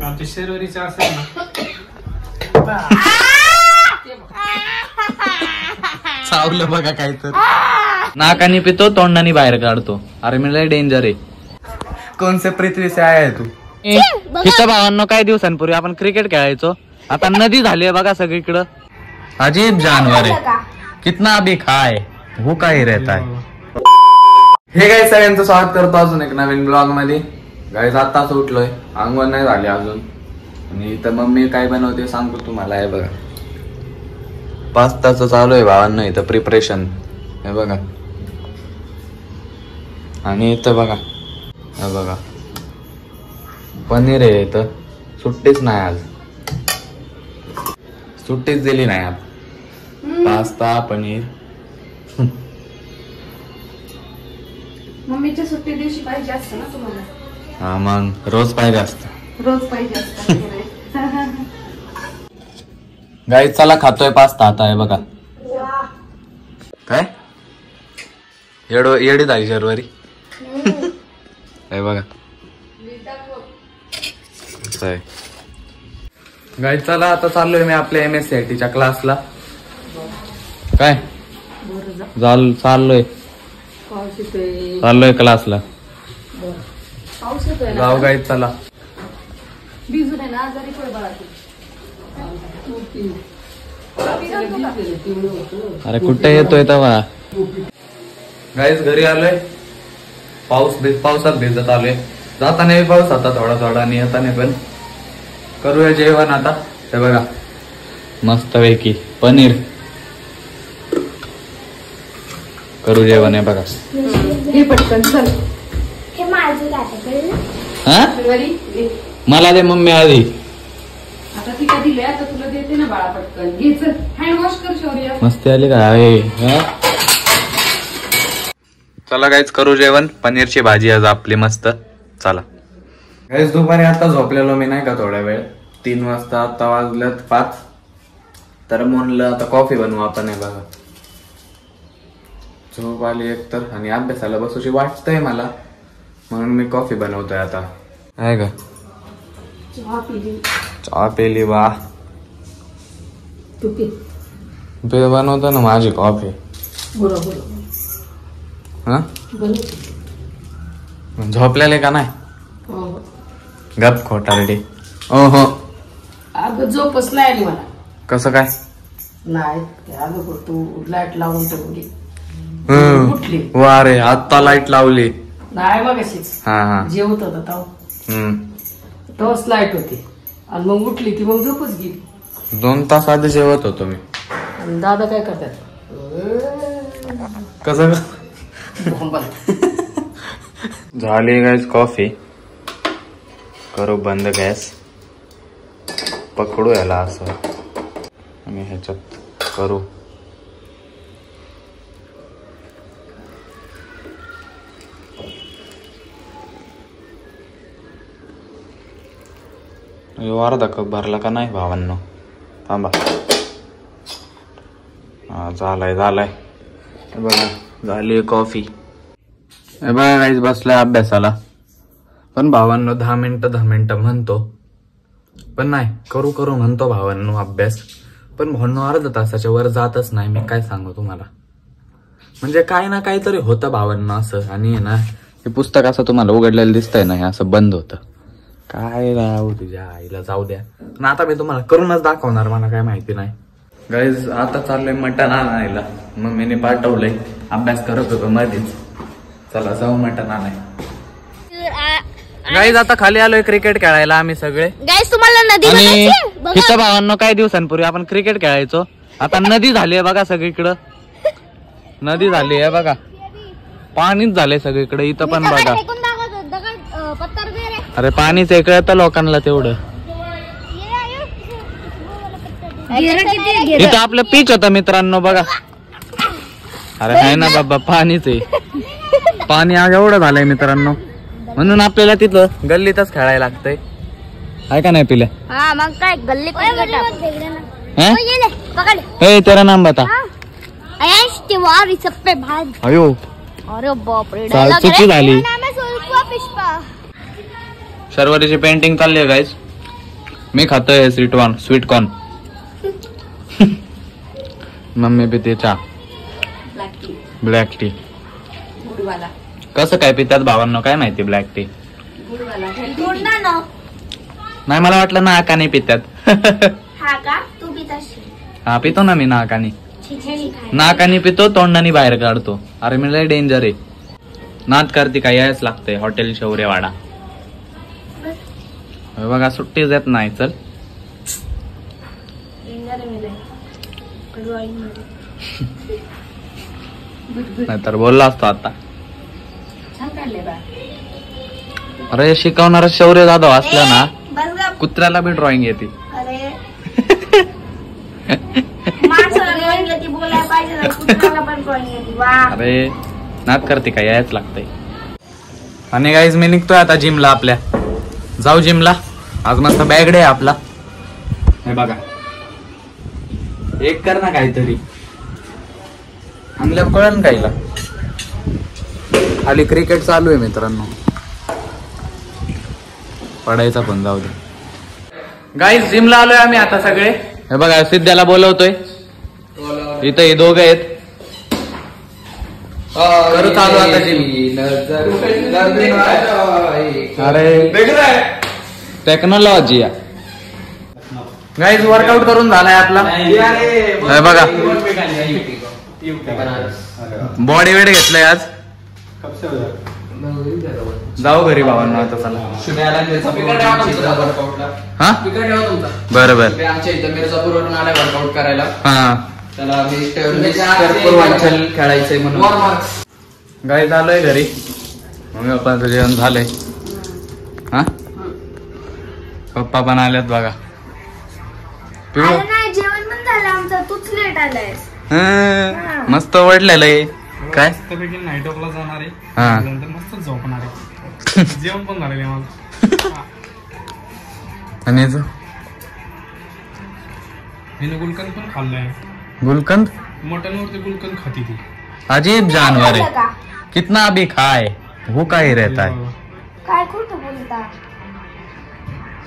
आमच्या शर्वरीचं असेल ना चावलं बघा काय तर नाकानी पितो तोंडानी बाहेर काढतो. अरे मी लय डेंजर आहे. कोणसे पृथ्वी से आया है तू? तिथं भावांनो काही दिवसांपूर्वी आपण क्रिकेट खेळायचो. आता नदी झाली बघा सगळीकडं. अजीब जानवर आहे. कितना भी खाए भूखा ही रहता है. हे गाईज सगळ्यांचं स्वागत करतो अजून एक नवीन ब्लॉग मध्ये. गाईज आताच उठलोय, अंगण नाही झाले अजून. आणि इथं मम्मी काय बनवते सांगतो तुम्हाला. हे बघा पास्ताचं चालू आहे भावांना इथं प्रिपरेशन. हे बघा आणि इथं बघा, हे बघा पनीर आहे. इथं सुट्टीच नाही आज, सुट्टीच दिली नाही आज. पास्ता पनीर. मम्मीच्या सुट्टी दिवशी पाहिजे असतं ना तुम्हाला. हा मग रोज पाहिजे असतं, रोज पाहिजे असतं. गाईज चला खातोय पास्ता आता. हे बघा काय येडी झाली शर्वरी. हे बघा गाईज चला आता चाललोय मी आपल्या MSCIT च्या क्लासला. काय चाललोय क्लासला. जाऊ गाईज चला. भिजून आहे ना आजारी पड बाळा. अरे कुठे येतोय तेव्हा. गाईज घरी आलोय. पावसात भिजत आलोय. जाताना पाऊस आता थोडा थोडा आणि येताना पण. करूया जेवण आता. हे बघा मस्त पैकी पनीर करू जेवण. आहे बघा हे पटकन चल. हा मला दे मम्मी आधी. आता ती का दिले आता तुला देते ना बाळा. पटकन घे चल. हँड वॉश कर शौर्य. मस्ती आली का. चला गाईज करू जेवण. पनीरची भाजी आज आपली मस्त. चला गाईज दुपारी आता झोपलेलो मी नाही का थोड्या वेळ. 3 वाजता आता वाजल्यात 5. तर म्हणलं आता कॉफी बनवू आपण. आहे बघा झोप आली एकतर आणि अभ्यासाला बसूशी वाटतंय मला, म्हणून मी कॉफी बनवतोय आता. आहे का चहा पेली वा. तू पे बनवतो ना माझी कॉफी. हा झोपलेले का नाही. गप खोटारडी. ओहो अगं झोपच नाही आली मला. कसं काय. नाही अगं तू लाईट लावून ठेवली. उठली वा रे आत्ता लाईट लावली. नाही मग अशीच हा जेवत होता तेव्हाच लाईट होती आणि मग उठली ती मग झोपच गेली. 2 तास आधी जेवत होतो मी. आणि दादा काय करतात. कसं झाली गाईज कॉफी. करू बंद गॅस. पकडू याला असं आणि ह्याच्यात करू. अर्धा कप भरला का नाही भावांनो. थांबा. हा झालाय बघा झाली कॉफी. बघा काहीच बसलाय अभ्यासाला. पण भावांनो 10 मिनिटं म्हणतो पण नाही करू म्हणतो भावांनो अभ्यास. पण म्हणून अर्धा तासाच्या वर जातच नाही. मी काय सांगू तुम्हाला. म्हणजे काय ना काहीतरी होतं भावांनो असं. आणि ना हे पुस्तक असं तुम्हाला उघडलेलं दिसतंय ना, हे असं बंद होतं. काय राहू तुझ्या आईला जाऊ द्या. पण आता मी तुम्हाला करूनच दाखवणार. मला काय माहिती नाही. गाईज आता चाललंय मटण आणायला. मम्मीने पाठवलंय. अभ्यास करत होतो मध्येच. चला जाऊ मटण आणाय. गाईज आता खाली आलोय क्रिकेट खेळायला आम्ही सगळे. गाईज तुम्हाला नदी आणि तिथं भावांनो काही दिवसांपूर्वी आपण क्रिकेट खेळायचो. आता नदी झाली आहे बघा सगळीकडं. नदी झाली आहे बघा. पाणीच झालंय सगळीकडे. इथं पण बघा. अरे पाणीच कळतं लोकांना तेवढं. इथं आपलं पीच होतं मित्रांनो बघा. अरे आहे ना बाबा पाणीच आहे. पाणी आज एवढं झालंय मित्रांनो. म्हणून आपल्याला तिथं गल्लीतच खेळायला लागतंय. आहे का नाही पिल्या. हा मग काय गल्ली तेरा नाम बता. अयो अरे बापरे चुकी झाली. पुष्पा. शर्वरीची पेंटिंग चालली आहे गाईज. मी खातोय स्वीट कॉर्न. मम्मी पिते चहा, ब्लॅक टी. गुडवाला कसं काय पितात भावांनो काय माहिती ब्लॅक टी. गुडवाला नाही मला वाटलं नाकाने पितात. हा का तू पिताशी हा पितो ना मी नाकाने. नाकाने पितो तोंडाने बाहेर काढतो. अरे मी लय डेंजर आहे. नाद करते काय यायच लागतंय हॉटेल शौर्यवाडा. बघा सुट्टीच येत नाही. चल नाहीतर बोलला असतो आता. छान काढले बा. अरे शिकवणारा शौर्य जाधव असला ना कुत्र्याला बी ड्रॉइंग येते. अरे नाद करते काय यायच लागतंय. आणि गाईज मी निघतोय आता जिमला. आपल्या जाऊ जिमला. आज मस्त बॅग डे आपला. हे बघा एक कर ना काहीतरी. आणल्या कळण काहीला. खाली क्रिकेट चालू आहे मित्रांनो. पडायचा पण जाऊ दे. गाईज जिमला आलोय आम्ही आता सगळे. हे बघा सिद्ध्याला बोलवतोय. इथं हे दोघं आहेत. करू चालू आता जिम. अरे टेक्नॉलॉजी. गाईज वर्कआउट करून झालाय आपला. हे बघा बॉडी वेट घेतलंय आज. जाऊ घरी भावांना आता. चला हा बरं बरं. आमच्या इथं मिर्झापूरवरून आलाय वर्कआउट करायला. हा त्याला खेळायचंय म्हणून. गाई झालंय घरी. मग पप्पाचं जेवण झालंय. हा पप्पा पण आल्यात बघा. नाही जेवण पण झालं आमचं. तूच लेट आलायस. मस्त वडलेलं आहे काय. नाईट ऑफला जाणार आहे. हा मस्त झोपणार आहे. जेवण पण झालेलं आहे माझं. आणि हिने गुलकंद पण खाल्लंय. गुलकंद मटन वरती गुलकंद खाती ती. अजीब जानवर है. कितना भी खाए भूखा ही रहता है. काय खोटं बोलता.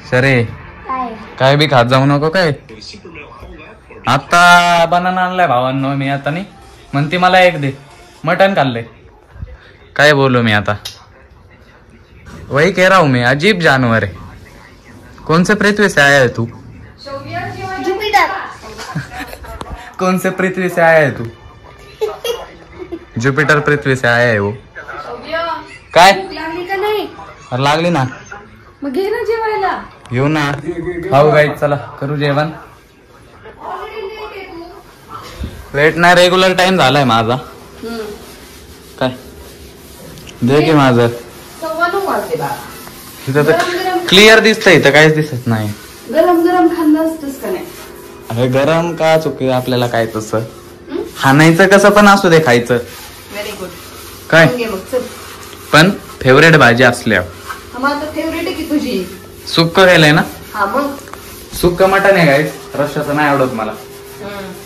सरे काय काय बी खात जाऊ नको काय. आता बनाना आणलाय भावांनो मी आता. नाही म्हणते मला एक दे. मटन खाल्ले. काय बोलू मी आता. वही कह रहा हूं मैं. अजीब जानवर है. कौन से पृथ्वी से आया है तू. ज्युपिटर. कौन से पृथ्वी से आया है तू. जुपिटर पृथ्वी से आया है वो. काय लागली का नाही. अरे लागली ना. मग घे ना जेवायला. घेऊ ना. खाऊ गाई. चला करू जेवण. लेट नाही रेग्युलर टाइम झालाय माझा. काय दे की माझं. 9:15 वाजले बा. इथं तर क्लिअर दिसतंय. इथं काहीच दिसत नाही. गरम गरम खाल्लं असतंस का नाही. अरे गरम का चुकी आपल्याला काय तसं. खाणायचं कसं पण असू दे खायचं. Very good. काय घे मग चल. पण फेवरेट भाजी असल्या. मग आता फेवरेट आहे की तुझी. सुक्क केलंय ना. हा मग सुक्क मटन आहे गाईस. रश्शाचं नाही आवडत मला.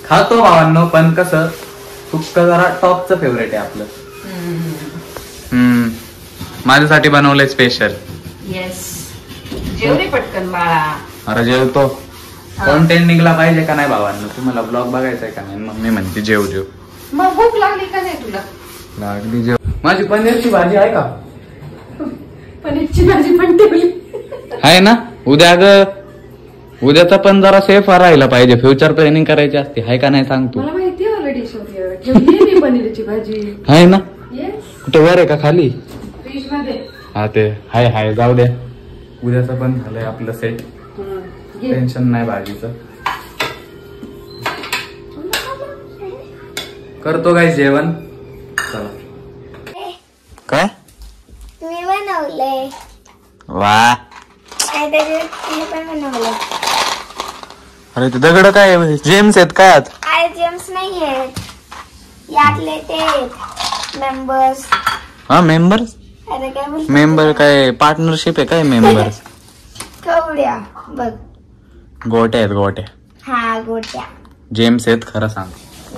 खातो भावांनो पण कसं सुक्क जरा टॉपचं फेवरेट आहे आपलं. माझ्यासाठी बनवलंय स्पेशल. येस. जेवढे पटकन बाळा. अरे जेवतो. कॉन्टेंट निघला पाहिजे का नाही भावांनो. तुम्हाला ब्लॉग बघायचाय का नाही. मग मी म्हणते जेव जेव. मग भूक लागली का नाही तुला. लागली जेव. माझी पनीरची भाजी आहे का. पनीरची भाजी पण ठेवली आहे ना. उद्या ग उद्याचा पण जरा सेफ राहायला पाहिजे. फ्युचर प्लॅनिंग करायची असते. आहे का नाही सांग तू. मला माहिती ऑलरेडी. ठेवली मी पनीरची भाजी. आहे ना. येस. कुठे वर आहे का खाली. फ्रीज मध्ये. हा ते हाय हाय जाऊ द्या. उद्याचं पण झालंय आपलं सेट. टेन्शन नाही भाजीचं. करतो काय जेवण. चला. काय मी बनवलंय. वा. काय तुम्ही पण बनवलंय. अरे ते दगड काय जेम्स आहेत काय आत. आय जेम्स नाही आहेत. यातले ते मेंबर्स. हा मेंबर्स. अरे काय बोलतो. मेंबर काय पार्टनरशिप आहे काय मेंबर्स. कवड्या बघ. गोट्या आहेत गोट्या. हा गोट्या. जेम्स आहेत खरं सांग.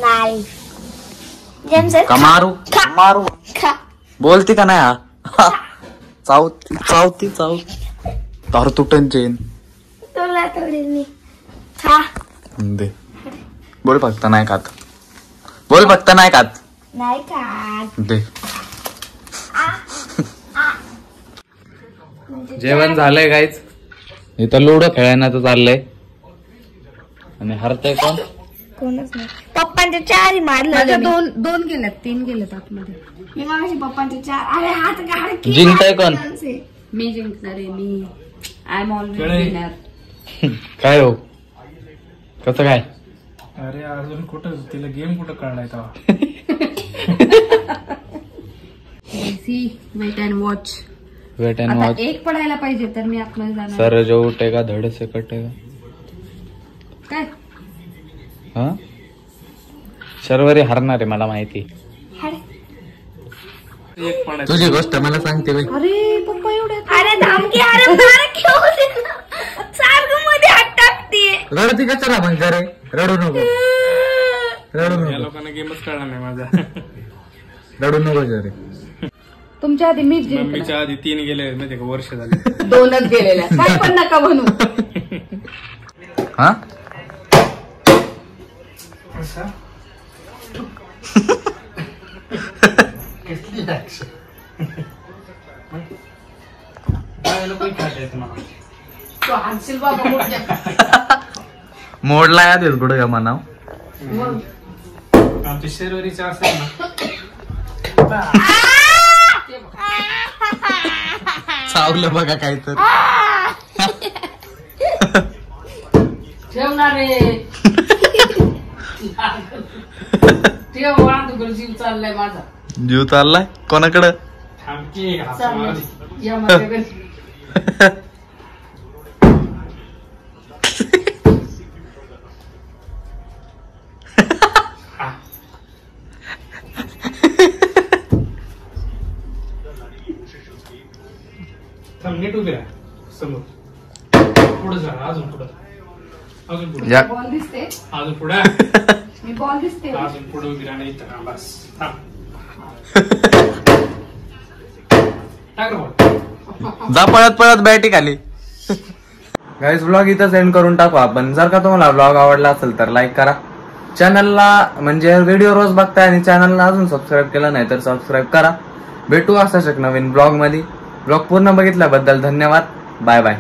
नाही जेम्स कमारू कमारू खा. बोलती का नाही. हा चावती चावती चावती. तार तुटन चेन. तुला थोडी खा. दे. बोल फक्त नाही खात. बोल फक्त नाही खात. नाही खात. दे. जेवण झालंय गाईच. इथं लुडो खेळण्याचं चाललंय आणि हरतय कोण? कोणच नाही. पप्पांचे 4 मारले. दोन गेल्यात 3 गेलेत आतमध्ये. मी मागाशी पप्पांचे 4. अरे हात गाड की जिंकताय कोण? मी जिंकणार आहे. मी आय एम ऑलवेज विनर. काय हो कसं काय? अरे अजून कुठं तिला गेम कुठं काढलाय तेव्हा. See wait and watch. Wait and आता वॉच. एक पडायला पाहिजे तर मी आतमध्ये जाणार. सर जो उठेगा धड से कटेगा. काय हा शर्वरी हरणार आहे मला माहिती. एक पडायचं. तुझी गोष्ट मला सांगते बाई. अरे पप्पा एवढ्या अरे धमकी. अरे मार घेऊ सारखं मध्ये हात टाकते. रडती कशाला मग करे? रडू नको. रडू या नको. लोकांना गेमच कळला नाही माझा. रडू नको जरे. तुमच्या आधी मीच जिंकणार. मम्मीच्या आधी 3 गेले माहिती का वर्ष झाले. 2च गेलेल्या. काय पण नका म्हणू. हा तू हाणशील बाबा मोठ्या. मोडला या दिवस कुठं का म्हणाव. आमच्या शर्वरीच्या असेल ना. चावलं बघा काय तर. ठेवणार रे. ठेव वाढ जीव चाललाय माझा. जीव चाललाय कोणाकडं? थांबकी या माझ्या घरी. नीट उभी राहा समोर. पुढे जा अजून पुढे. अजून पुढे. बॉल दिसते. अजून पुढे. मी बॉल दिसते. अजून पुढे उभी राहा. इथं राहा बस. थांब. टाक रे बॉल. जा पळत पळत बॅटी खाली. गाईज ब्लॉग इथं सेंड करून टाकू आपण. जर का तुम्हाला ब्लॉग आवडला असेल तर लाईक करा. चॅनलला म्हणजे व्हिडिओ रोज बघताय आणि चॅनलला अजून सबस्क्राईब केलं नाही तर सबस्क्राईब करा. भेटू असाच एक नवीन ब्लॉग मध्ये. ब्लॉग पूर्ण बघितल्याबद्दल धन्यवाद. Bye bye.